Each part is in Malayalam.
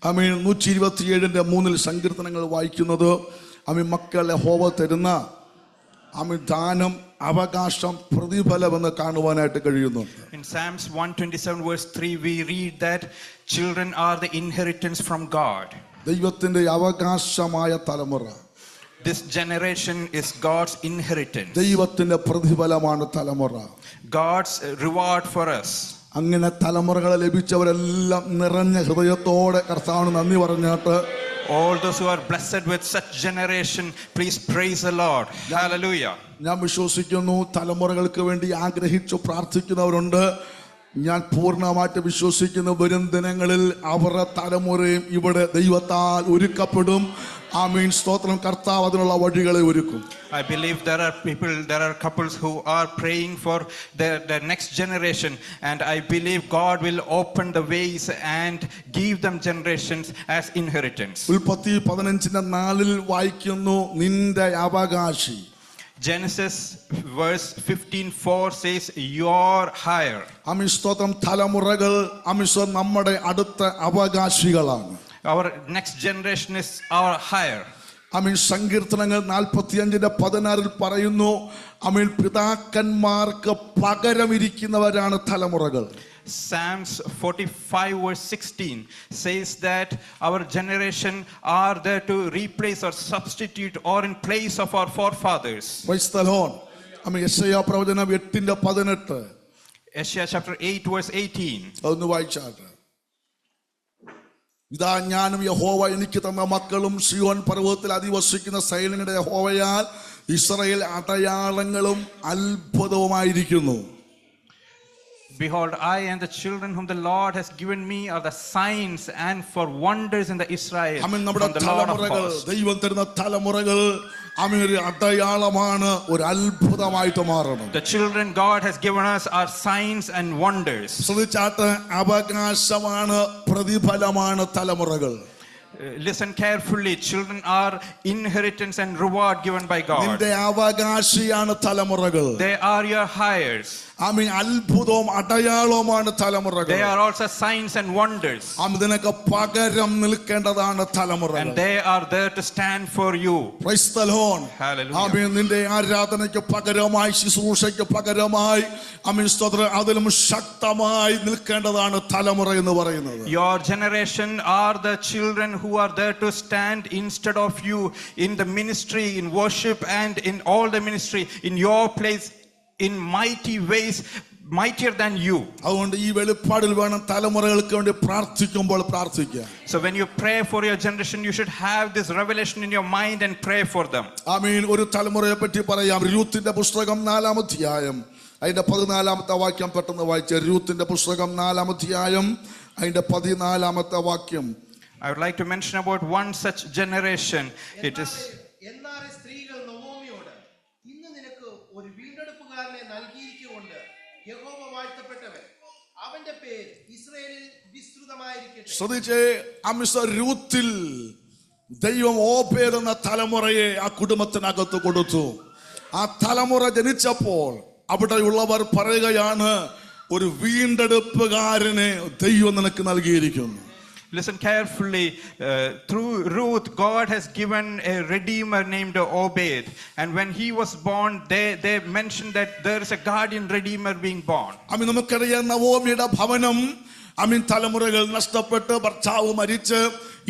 ആമേൻ. 127:3 സങ്കീർത്തനങ്ങൾ വായിക്കുന്നത് ആമേൻ മക്കളെ യഹോവ തരുന്ന ആമേൻ ദാനം, അവകാശം, പ്രതിഫലമെന്ന് കാണുവാനായിട്ട് കഴിയുന്നു. In Psalms 127:3 we read that children are the inheritance from God. ദൈവത്തിന്റെ അവകാശമായ തലമുറ, This generation is God's inheritance. ദൈവത്തിന്റെ പ്രതിഫലമാണ് തലമുറ, God's reward for us. അങ്ങനെ തലമുറകളെ ലഭിച്ചവരെല്ലാം നിറഞ്ഞ ഹൃദയത്തോടെ കർത്താവിന് നന്ദി പറഞ്ഞിട്ട്, All those who are blessed with such generation, please praise the Lord. Hallelujah. ഞാൻ വിശ്വസിക്കുന്നു തലമുറകൾക്ക് വേണ്ടി ആഗ്രഹിച്ചു പ്രാർത്ഥിക്കുന്നവരുണ്ട്. ഞാൻ പൂർണ്ണമായിട്ട് വിശ്വസിക്കുന്ന വരും ദിനങ്ങളിൽ അവരുടെ തലമുറയും ഇവിടെ ദൈവത്താൽ ഒരുക്കപ്പെടും. ആമേൻ. സ്തോത്രം. കർത്താവ് അതിനുള്ള വഴികളെ ഒരുക്കും. I believe there are couples who are praying for their next generation, and I believe God will open the ways and give them generations as inheritance. ഉൽപ്പത്തി 15:4 വായിക്കുന്നു, നിന്റെ അവകാശി. Genesis verse 15:4 says your hire. ആമേൻ. സ്തോത്രം. തലമുറകൾ ആമേൻ നമ്മുടെ അടുത്ത അവകാശികളാണ്. Our next generation is our hire. ആമേൻ. സങ്കീർത്തനങ്ങൾ 45:16 പറയുന്നു, ആമേൻ, പിതാക്കന്മാർക്ക് പകരമിരിക്കുന്നവരാണ് തലമുറകൾ. Psalms 45:16 says that our generation are there to replace or substitute or in place of our forefathers. Praise the Lord. ആമേൻ. യെശയ്യാ പ്രവചനം 8:18 Isaiah chapter 8:18. ഒന്ന് വായിച്ചാട്ടെ. ഇതാ ഞാനും യഹോവ എനിക്ക് തന്ന മക്കളും സിയോൻ പർവ്വതത്തിൽ അധിവസിക്കുന്ന സൈന്യങ്ങളുടെ യഹോവയാൽ ഇസ്രായേൽ അടയാളങ്ങളും അത്ഭുതവുമായിരിക്കുന്നു. Behold, I and the children whom the Lord has given me are the signs and for wonders in the Israel. ആമേൻ. നമ്മുടെ from the Lord of തലമുറകൾ, hosts. ദൈവം തരുന്ന തലമുറകൾ ആമേൻ ഒരു അടയാളമാണ്, ഒരു അത്ഭുതമായിട്ട് മാറണം. The children God has given us are signs and wonders. ശ്രദ്ധിച്ചാട്ട്, അവകാശമാണ്, പ്രതിഫലമാണ് തലമുറകൾ. Listen carefully. Children are inheritance and reward given by God. നിന്റെ അവകാശിയാണ് തലമുറകൾ. They are your hires. ആമേൻ. അത്ഭുതവും അടയാളവുമാണ് തലമുറകൾ. They are also signs and wonders. ആമേൻ. ഇതിനൊക്കെ പകരം നിൽക്കേണ്ടതാണ് തലമുറകൾ. And they are there to stand for you. Praise the Lord. Hallelujah. ആമേൻ. നിന്റെ ആരാധനയ്ക്ക് പകരമായി, ശുശ്രൂഷയ്ക്ക് പകരമായി, ആമേൻ, സ്തോത്രം, അതിലും ശക്തമായി നിൽക്കേണ്ടതാണ് തലമുറ എന്ന് പറയുന്നത്. Your generation are the children who are there to stand instead of you in the ministry, in worship, and in all the ministry, in your place, in mighty ways, mightier than you. അതുകൊണ്ട് ഈ വെളിപ്പാടിൽ വേണം തലമുറകൾക്ക് വേണ്ടി പ്രാർത്ഥിക്കുമ്പോൾ പ്രാർത്ഥിക്കുക. So when you pray for your generation, you should have this revelation in your mind and pray for them. ആമേൻ. ഒരു തലമുറയെ പറ്റി പറയാം. രൂത്തിന്റെ പുസ്തകം 4-ാം അധ്യായം അതിന്റെ 14-ാമത്തെ വാക്യം പെട്ടെന്ന് വായിച്ച. രൂത്തിന്റെ പുസ്തകം 4-ാം അധ്യായം അതിന്റെ 14-ാമത്തെ വാക്യം. I would like to mention about one such generation. It is സ്ത്രീകൾ നൊവോമിയോട്, ഇന്ന് നിനക്ക് ഒരു വീണ്ടെടുപ്പുകാരനെ നൽകിയിരിക്കുകൊണ്ട് യഹോവ വാഴ്ത്തപ്പെട്ടവൻ, അവന്റെ പേര് ഇസ്രായേലിൽ വിസ്തൃതമായിരിക്കട്ടെ. ശ്രദ്ധിച്ചേ, രൂത്തിൽ ദൈവം ഓബേദ് എന്ന തലമുറയെ ആ കുടുംബത്തിനകത്ത് കൊടുത്തു. ആ തലമുറ ജനിച്ചപ്പോൾ അവിടെയുള്ളവർ പറയുകയാണ്, ഒരു വീണ്ടെടുപ്പുകാരനെ ദൈവം നിനക്ക് നൽകിയിരിക്കുന്നു. Listen carefully. Through Ruth, God has given a redeemer named Obed, and when he was born, they mentioned that there is a guardian redeemer being born. ആമേൻ. നമുക്കറിയാം, നവോമിയുടെ ഭവനം ആമേൻ തലമുറകൾ നഷ്ടപ്പെട്ട് ഭർത്താവ് മരിച്ച്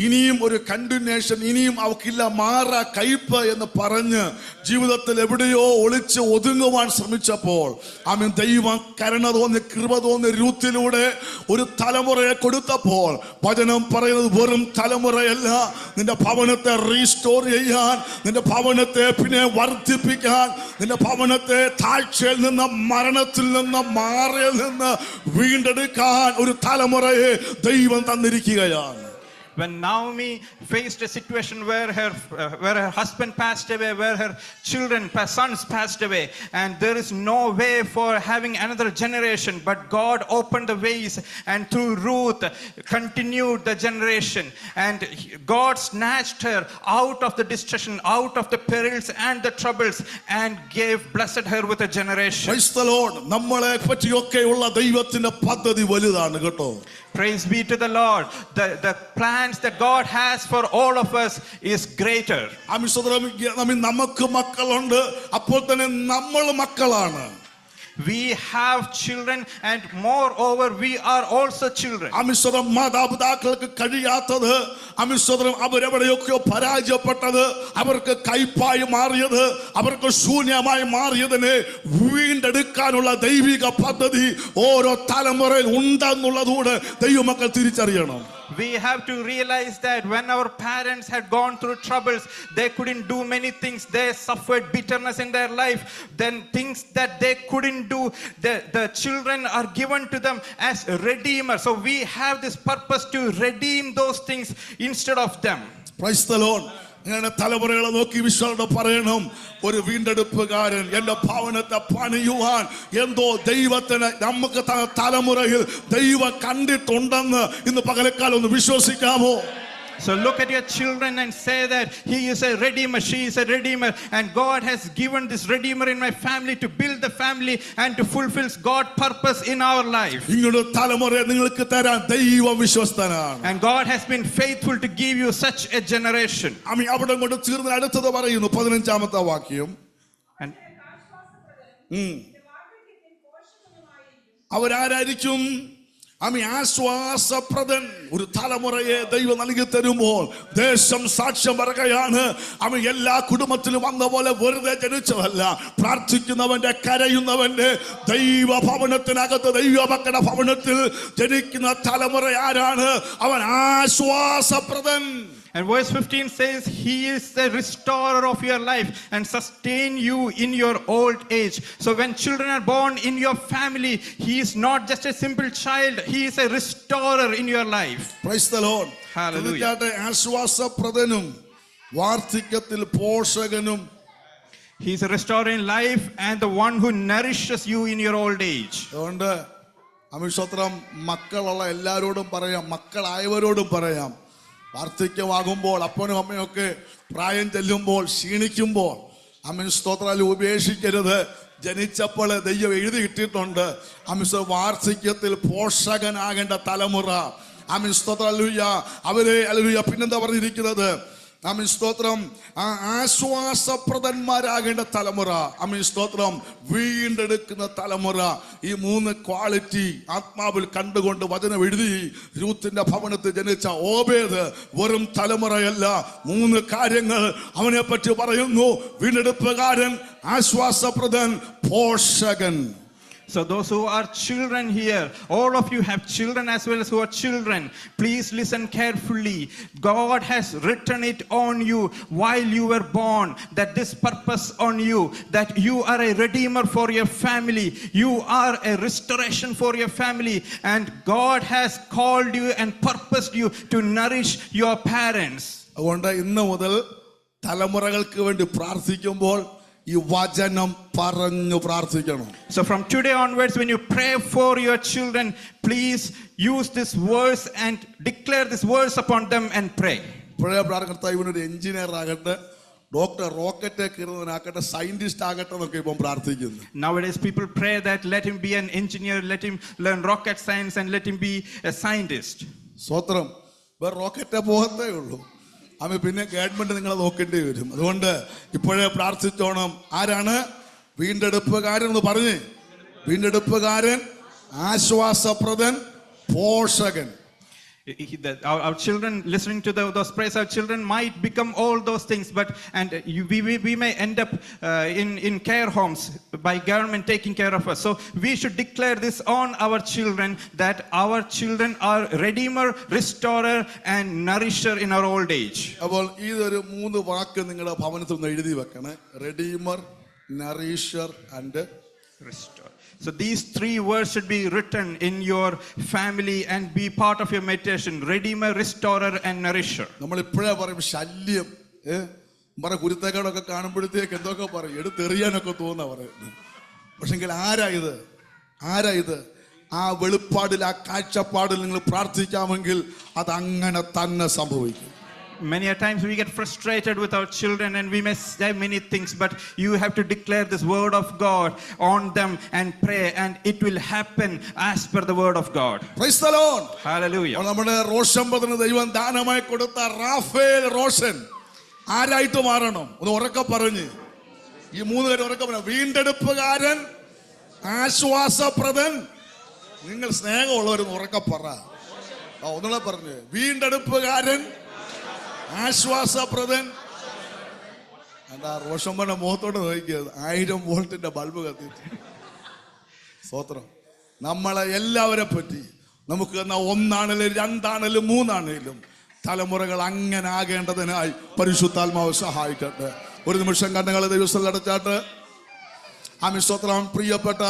ഇനിയും ഒരു കണ്ടിന്യൂഷൻ, ഇനിയും അവക്കില്ല, മാറ കയ്പ് എന്ന് പറഞ്ഞ് ജീവിതത്തിൽ എവിടെയോ ഒളിച്ച് ഒതുങ്ങുവാൻ ശ്രമിച്ചപ്പോൾ ആമേൻ ദൈവം കരുണ തോന്നി, കൃപ തോന്നി രൂത്തിലൂടെ ഒരു തലമുറയെ കൊടുത്തപ്പോൾ വചനം പറയുന്നത് വെറും തലമുറയല്ല, നിന്റെ ഭവനത്തെ റീസ്റ്റോർ ചെയ്യാൻ, നിന്റെ ഭവനത്തെ പിന്നെ വർദ്ധിപ്പിക്കാൻ, നിന്റെ ഭവനത്തെ താഴ്ചയിൽ നിന്ന്, മരണത്തിൽ നിന്ന്, മാറയിൽ നിന്ന് വീണ്ടെടുക്കാൻ ഒരു തലമുറയെ ദൈവം തന്നിരിക്കുകയാണ്. When Naomi faced a situation where her husband passed away, where her sons passed away, and there is no way for having another generation, but God opened the ways, and through Ruth continued the generation, and God snatched her out of the destruction, out of the perils and the troubles, and blessed her with a generation. Praise the Lord. നമ്മളെ പറ്റിയൊക്കെയുള്ള ദൈവത്തിന്റെ പദ്ധതി വലുതാണ് കേട്ടോ. Praise be to the Lord. The plan plans that God has for all of us is greater. നമുക്ക് മക്കളുണ്ട്, അപ്പോൾ തന്നെ നമ്മൾ മക്കളാണ്. We have children, and moreover we are also children. മാതാപിതാക്കൾക്ക് കഴിയാത്തത്, അവരെവിടെയൊക്കെയോ പരാജയപ്പെട്ടത്, അവർക്ക് കൈപ്പായി മാറിയത്, അവർക്ക് ശൂന്യമായി മാറിയതിനെ വീണ്ടെടുക്കാനുള്ള ദൈവിക പദ്ധതി ഓരോ തലമുറയിൽ ഉണ്ടെന്നുള്ളതുകൂടെ ദൈവമക്കൾ തിരിച്ചറിയണം. We have to realize that when our parents had gone through troubles, they couldn't do many things. They suffered bitterness in their life. Then things that they couldn't do, the children are given to them as a redeemer. So we have this purpose to redeem those things instead of them. Praise the Lord. അങ്ങനെ തലമുറകളെ നോക്കി വിശ്വാസത്തോടെ പറയണം, ഒരു വീണ്ടെടുപ്പുകാരൻ എന്റെ ഭവനത്തെ പണിയുവാൻ എന്തോ ദൈവത്തിന് നമുക്ക് തലമുറയിൽ ദൈവം കണ്ടിട്ടുണ്ടെന്ന് ഇന്ന് പകലക്കാലം ഒന്ന് വിശ്വസിക്കാമോ? So look at your children and say that he is a redeemer, she is a redeemer, and God has given this redeemer in my family to build the family and to fulfill God's purpose in our life. ഇങ്ങോട്ട് തലമുറയെ നിങ്ങൾക്ക് തരാൻ ദൈവം വിശ്വസ്തനാണ്. And God has been faithful to give you such a generation. അവിടെ കൊണ്ട് തീർന്ന് അടുത്തത് പറയുന്നു 15ാമത്തെ വാക്യം. അവരാരായിരിക്കും? ആശ്വാസപ്രദൻ. ഒരു തലമുറയെ ദൈവം നൽകി തരുമ്പോൾ ദേശം സാക്ഷ്യം പറയുകയാണ്, എല്ലാ കുടുംബത്തിലും വന്ന പോലെ വെറുതെ ജനിച്ചതല്ല. പ്രാർത്ഥിക്കുന്നവന്റെ, കരയുന്നവന്റെ, ദൈവ ഭവനത്തിനകത്ത് ദൈവമക്കളുടെ ഭവനത്തിൽ ജനിക്കുന്ന തലമുറ ആരാണ്? അവൻ ആശ്വാസപ്രദൻ. And verse 15 says, he is the restorer of your life and sustain you in your old age. So when children are born in your family, he is not just a simple child, he is a restorer in your life. Praise the Lord. Hallelujah. ആശ്വാസപ്രദനും വാർദ്ധക്യത്തിൽ പോഷകനും. He is a restorer in life and the one who nourishes you in your old age. അതുകൊണ്ട് അമിസ്തോത്രം, മക്കളുള്ള എല്ലാവരോടും പറയാം, മക്കളായവരോടും പറയാം, വാർദ്ധക്യമാകുമ്പോൾ അപ്പനും അമ്മയൊക്കെ പ്രായം ചെല്ലുമ്പോൾ ക്ഷീണിക്കുമ്പോൾ സ്തോത്രം ഉപേക്ഷിക്കരുത്. ജനിച്ചപ്പോൾ ദൈവം എഴുതി കിട്ടിയിട്ടുണ്ട്, വാർദ്ധക്യത്തിൽ പോഷകനാകേണ്ട തലമുറ. സ്തോത്രം അവരെ പിന്നെന്താ പറഞ്ഞിരിക്കുന്നത്? സ്തോത്രം ആശ്വാസപ്രദന്മാരാകേണ്ട തലമുറ. സ്തോത്രം വീണ്ടെടുക്കുന്ന തലമുറ. ഈ 3 ക്വാളിറ്റി ആത്മാവിൽ കണ്ടുകൊണ്ട് വചനം എഴുതി. രൂത്തിന്റെ ഭവനത്തിൽ ജനിച്ച ഓബേദ് വെറും തലമുറയല്ല, 3 കാര്യങ്ങൾ അവനെ പറ്റി പറയുന്നു. വീണ്ടെടുപ്പുകാരൻ, ആശ്വാസപ്രദൻ, പോഷകൻ. So those who are children here, all of you have children as well as who are children, please listen carefully. God has written it on you while you were born, that this purpose on you, that you are a redeemer for your family, you are a restoration for your family, and God has called you and purposed you to nourish your parents. അതുകൊണ്ട് ഇന്ന് മുതൽ തലമുറകൾക്ക് വേണ്ടി പ്രാർത്ഥിക്കുമ്പോൾ ഈ വചനം പറഞ്ഞു പ്രാർത്ഥിക്കണം. So from today onwards, when you pray for your children, please use this verse and declare this verse upon them and pray. ഇവനൊരു എഞ്ചിനീയർ ആകട്ടെ, ഡോക്ടർ, റോക്കറ്റ് കീറുന്നവനാകട്ടെ, സയന്റിസ്റ്റ് ആകട്ടെ എന്നൊക്കെ ഇപ്പം പ്രാർത്ഥിക്കുന്നു. Nowadays people pray that let him be an engineer, let him learn rocket science, and let him be a scientist. സ്വത്രം വേറെ റോക്കറ്റേ പോകത്തേ ഉള്ളൂ. പിന്നെ ഗവൺമെന്റ് നിങ്ങളെ നോക്കേണ്ടി വരും. അതുകൊണ്ട് ഇപ്പോഴേ പ്രാർത്ഥിച്ചോണം. ആരാണ് വീണ്ടെടുപ്പുകാരൻ എന്ന് പറഞ്ഞ്? വീണ്ടെടുപ്പുകാരൻ, ആശ്വാസപ്രദൻ, പോഷകൻ. Our children listening to those prayers, our children might become all those things, but we may end up in care homes by government taking care of us. So we should declare this on our children, that our children are redeemer, restorer, and nourisher in our old age. അപ്പോൾ ഇതൊരു 3 വാക്ക് നിങ്ങളുടെ ഭവനത്തിൽ ഒന്ന് എഴുതി വെക്കണേ: redeemer, nourisher and restore. So these 3 words should be written in your family and be part of your meditation: redeemer, restorer, and nourisher. നമ്മൾ ഇപ്പോഴേ പറയും ശല്യം, കുരുത്തേക്കാടൊക്കെ കാണുമ്പോഴത്തേക്ക് എന്തൊക്കെ പറയും, എടുത്തെറിയാനൊക്കെ തോന്നാ പറയുന്നത്. പക്ഷെങ്കിൽ ആരാ ഇത്? ആ വെളിപ്പാടിൽ, ആ കാഴ്ചപ്പാടിൽ നിങ്ങൾ പ്രാർത്ഥിക്കാമെങ്കിൽ അത് അങ്ങനെ തന്നെ സംഭവിക്കും. Many a times we get frustrated with our children and we may say many things, but you have to declare this word of God on them and pray, and it will happen as per the word of God. Praise the Lord. Hallelujah. നമ്മുടെ റോഷൻ ബ്രദറിന് ദൈവം ദാനമായി കൊടുത്ത റാഫേൽ റോഷൻ ആരായിട്ട് മാറണം? ഒന്ന് ഉറക്കെ പറഞ്ഞ്, ഈ മൂന്ന് പേര് ഉറക്കെ പറഞ്ഞു. വീണ്ടെടുപ്പുകാരൻ, ആശ്വാസപ്രദൻ. നിങ്ങൾ സ്നേഹമുള്ളവരെന്ന് ഉറക്കെ പറ. ഒന്നുകൂടെ പറഞ്ഞു. വീണ്ടെടുപ്പുകാരൻ, ആശ്വാസപ്രദൻ. എന്താ റോഷമ്മയുടെ മുഖത്തോട് നോക്കിയത്? 1000 വോൾട്ടിന്റെ ബൾബ് കത്തിയിട്ട്. സ്തോത്രം. നമ്മളെ എല്ലാവരെ പറ്റി നമുക്ക് എന്നാ ഒന്നാണേലും രണ്ടാണേലും മൂന്നാണേലും തലമുറകൾ അങ്ങനെ ആകേണ്ടതിനായി പരിശുദ്ധാത്മാവ് സഹായിക്കട്ടെ. ഒരു നിമിഷം കണ്ണുകളെ ദൈവസ്ഥൽ അടച്ചാട്ട് ആമേൻ. സ്തോത്രം. പ്രിയപ്പെട്ട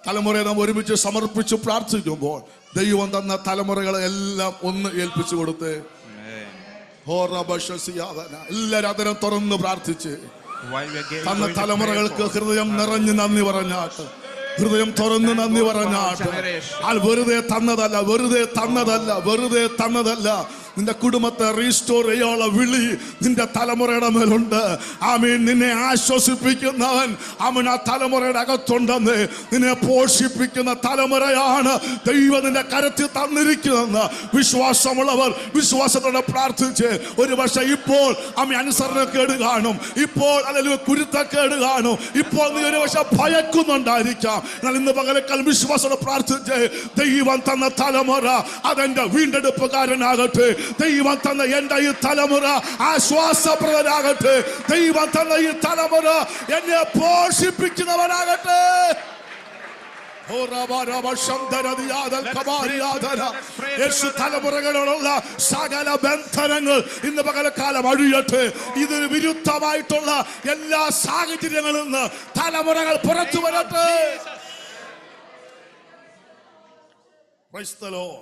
തലമുറയെ നാം ഒരുമിച്ച് സമർപ്പിച്ച് പ്രാർത്ഥിക്കുമ്പോൾ ദൈവം തന്ന തലമുറകളെ എല്ലാം ഒന്ന് ഏൽപ്പിച്ചു കൊടുത്ത് എല്ലാവരും അതിനെ തുറന്ന് പ്രാർത്ഥിച്ച് തന്ന തലമുറകൾക്ക് ഹൃദയം നിറഞ്ഞ് നന്ദി പറഞ്ഞാട്ട്, ഹൃദയം തുറന്ന് നന്ദി പറഞ്ഞാട്ട്. വെറുതെ തന്നതല്ല, വെറുതെ തന്നതല്ല, വെറുതെ തന്നതല്ല. നിന്റെ കുടുംബത്തെ റീസ്റ്റോർ ചെയ്യാനുള്ള വിളി നിന്റെ തലമുറയുടെ മേലുണ്ട്. ആമീൻ. നിന്നെ ആശ്വസിപ്പിക്കുന്നവൻ അവൻ ആ തലമുറയുടെ അകത്തുണ്ടെന്ന്. നിന്നെ പോഷിപ്പിക്കുന്ന തലമുറയാണ് ദൈവം നിന്റെ കരത്തിൽ തന്നിരിക്കുന്നതെന്ന് വിശ്വാസമുള്ളവർ വിശ്വാസത്തോടെ പ്രാർത്ഥിച്ച് ഒരു പക്ഷേ ഇപ്പോൾ ആമീൻ അനുസരണക്കേട് കാണും, ഇപ്പോൾ അല്ലെങ്കിൽ കുരുത്തക്കേട് കാണും, ഇപ്പോൾ നീ ഒരു പക്ഷേ ഭയക്കുന്നുണ്ടായിരിക്കാം. എന്നാൽ ഇന്ന് പകലക്കാലം വിശ്വാസത്തോടെ പ്രാർത്ഥിച്ച് ദൈവം തന്ന തലമുറ അതെന്റെ വീണ്ടെടുപ്പുകാരനാകട്ടെ. ദൈവം തന്ന എന്റെ ഈ തലമുറ ആശ്വാസപ്രദനാകട്ടെ. ദൈവം തന്ന ഈ തലമുറ എന്നെ പോഷിപ്പിക്കുന്നവനാകട്ടെ. യേശു തലമുറകളോടുള്ള സകല ബന്ധനങ്ങൾ ഇന്ന് പകലക്കാലം അഴിയട്ടെ. ഇതിന് വിരുദ്ധമായിട്ടുള്ള എല്ലാ സാഹചര്യങ്ങളിൽ നിന്ന് തലമുറകൾ പുറത്തു വരട്ടെ. Praise the Lord.